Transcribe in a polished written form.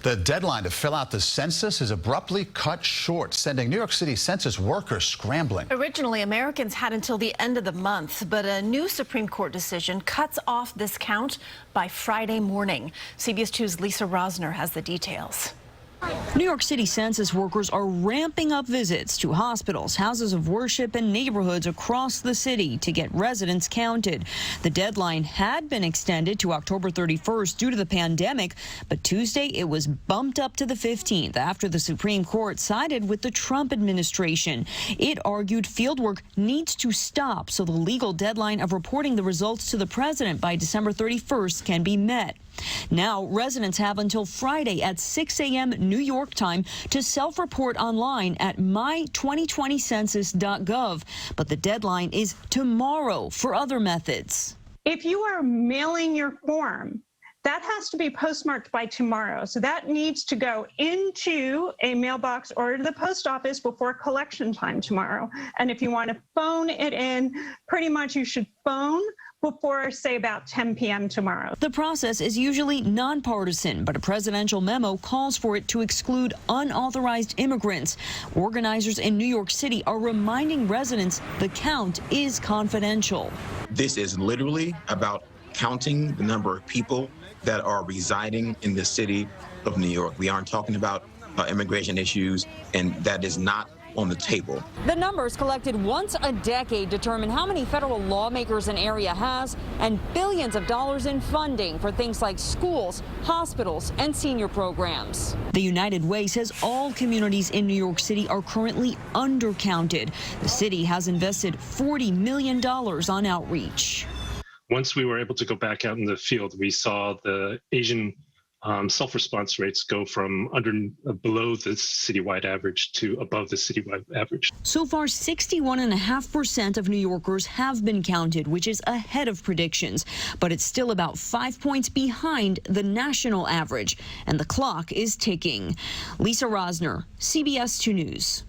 The deadline to fill out the census is abruptly cut short, sending New York City Census workers scrambling. Originally, Americans had until the end of the month, but a new Supreme Court decision cuts off this count by Friday morning. CBS 2's Lisa Rozner has the details. New York City Census workers are ramping up visits to hospitals, houses of worship, and neighborhoods across the city to get residents counted. The deadline had been extended to October 31st due to the pandemic, but Tuesday it was bumped up to the 15th after the Supreme Court sided with the Trump administration. It argued fieldwork needs to stop so the legal deadline of reporting the results to the president by December 31st can be met. Now, residents have until Friday at 6 a.m. New York time to self-report online at my2020census.gov. But the deadline is tomorrow for other methods. If you are mailing your form, that has to be postmarked by tomorrow. So that needs to go into a mailbox or to the post office before collection time tomorrow. And if you want to phone it in, pretty much you should phone before, say, about 10 p.m. tomorrow. The process is usually nonpartisan, but a presidential memo calls for it to exclude unauthorized immigrants. Organizers in New York City are reminding residents the count is confidential. This is literally about counting the number of people that are residing in the city of New York. We aren't talking about immigration issues, and that is not on the table. The numbers collected once a decade determine how many federal lawmakers an area has and billions of dollars in funding for things like schools, hospitals, and senior programs. The United Way says all communities in New York City are currently undercounted. The city has invested $40 million on outreach. Once we were able to go back out in the field, we saw the Asian self-response rates go from below the citywide average to above the citywide average. So far, 61.5% of New Yorkers have been counted, which is ahead of predictions. But it's still about 5 points behind the national average, and the clock is ticking. Lisa Rozner, CBS 2 News.